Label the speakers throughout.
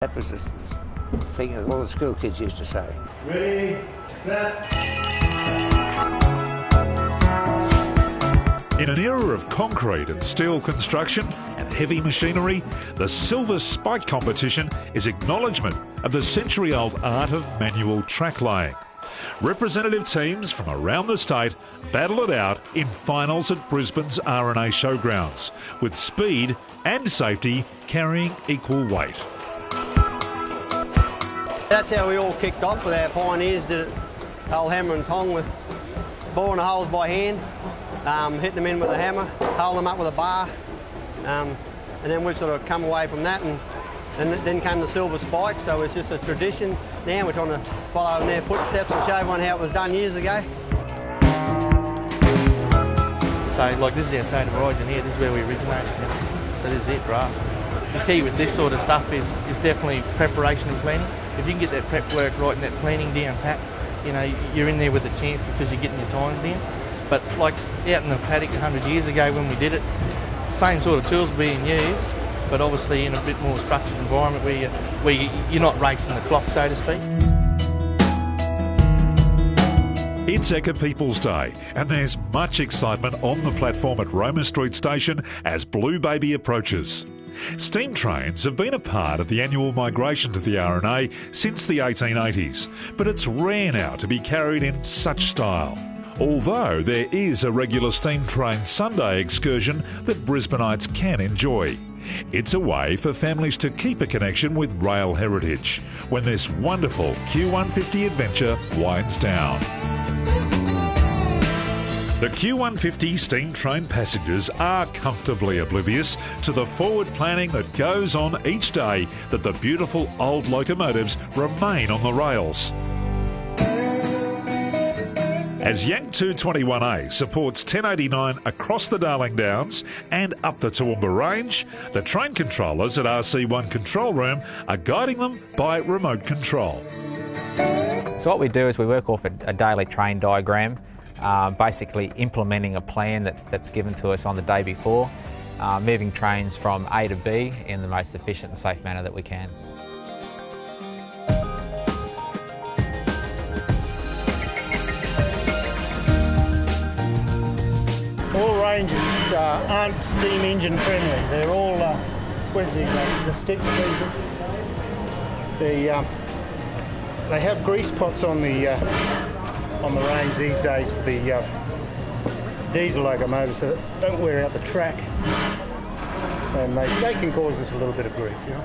Speaker 1: That was the thing that all the school kids used to say.
Speaker 2: Ready, set.
Speaker 3: In an era of concrete and steel construction and heavy machinery, the Silver Spike competition is acknowledgement of the century-old art of manual track laying. Representative teams from around the state battle it out in finals at Brisbane's R&A Showgrounds, with speed and safety carrying equal weight.
Speaker 4: That's how we all kicked off with our pioneers, did it old hammer and tong with boring the holes by hand, hitting them in with a hammer, holding them up with a bar, and then we sort of come away from that and then came the Silver Spike, so it's just a tradition now. We're trying to follow in their footsteps and show everyone how it was done years ago.
Speaker 5: So like this is our state of origin here, this is where we originated, so this is it for us. The key with this sort of stuff is definitely preparation and planning. If you can get that prep work right and that planning down pat, you know, you're in there with a chance because you're getting your times down. But like out in the paddock 100 years ago when we did it, same sort of tools being used, but obviously in a bit more structured environment where you're not racing the clock, so to speak.
Speaker 3: It's Ekka People's Day, and there's much excitement on the platform at Roma Street Station as Blue Baby approaches. Steam trains have been a part of the annual migration to the R&A since the 1880s, but it's rare now to be carried in such style. Although there is a regular steam train Sunday excursion that Brisbaneites can enjoy. It's a way for families to keep a connection with rail heritage when this wonderful Q150 adventure winds down. The Q150 steam train passengers are comfortably oblivious to the forward planning that goes on each day that the beautiful old locomotives remain on the rails. As Yank 221A supports 1089 across the Darling Downs and up the Toowoomba Range, the train controllers at RC1 Control Room are guiding them by remote control.
Speaker 6: So what we do is we work off a daily train diagram, basically implementing a plan that's given to us on the day before, moving trains from A to B in the most efficient and safe manner that we can.
Speaker 2: All ranges aren't steam engine friendly. They're all, where's the stick? They have grease pots on the range these days for the diesel locomotives, so that don't wear out the track, and they can cause us a little bit of grief, you know.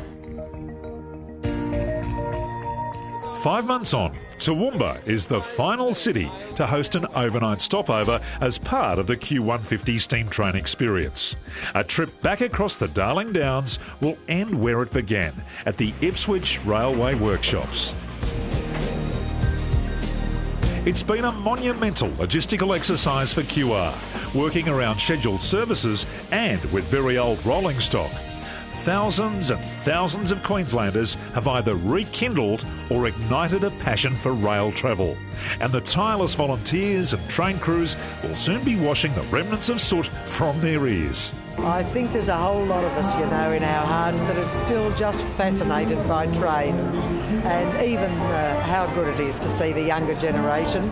Speaker 3: 5 months on, Toowoomba is the final city to host an overnight stopover as part of the Q150 steam train experience. A trip back across the Darling Downs will end where it began, at the Ipswich Railway Workshops. It's been a monumental logistical exercise for QR, working around scheduled services and with very old rolling stock. Thousands and thousands of Queenslanders have either rekindled or ignited a passion for rail travel. And the tireless volunteers and train crews will soon be washing the remnants of soot from their ears.
Speaker 7: I think there's a whole lot of us, you know, in our hearts that are still just fascinated by trains, and even how good it is to see the younger generation.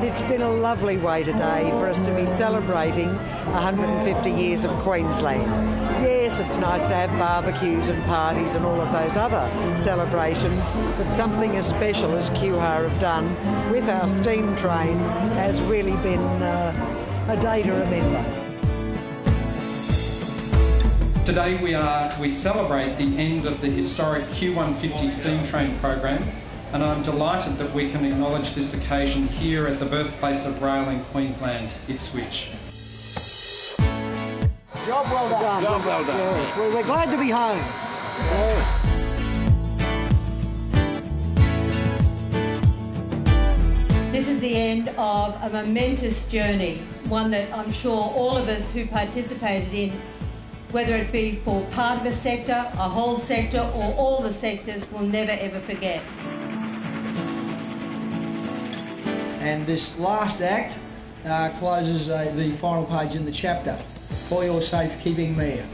Speaker 7: It's been a lovely way today for us to be celebrating 150 years of Queensland. Yes, it's nice to have barbecues and parties and all of those other celebrations, but something as special as QR have done with our steam train has really been a day to remember.
Speaker 8: Today we celebrate the end of the historic Q150 steam train program, and I'm delighted that we can acknowledge this occasion here at the birthplace of rail in Queensland, Ipswich.
Speaker 7: Job well done.
Speaker 5: Job well done.
Speaker 7: Yeah. We're glad to be home. Yeah.
Speaker 9: This is the end of a momentous journey, one that I'm sure all of us who participated in, whether it be for part of a sector, a whole sector, or all the sectors, will never ever forget.
Speaker 10: And this last act closes the final page in the chapter. For your safekeeping, Mayor.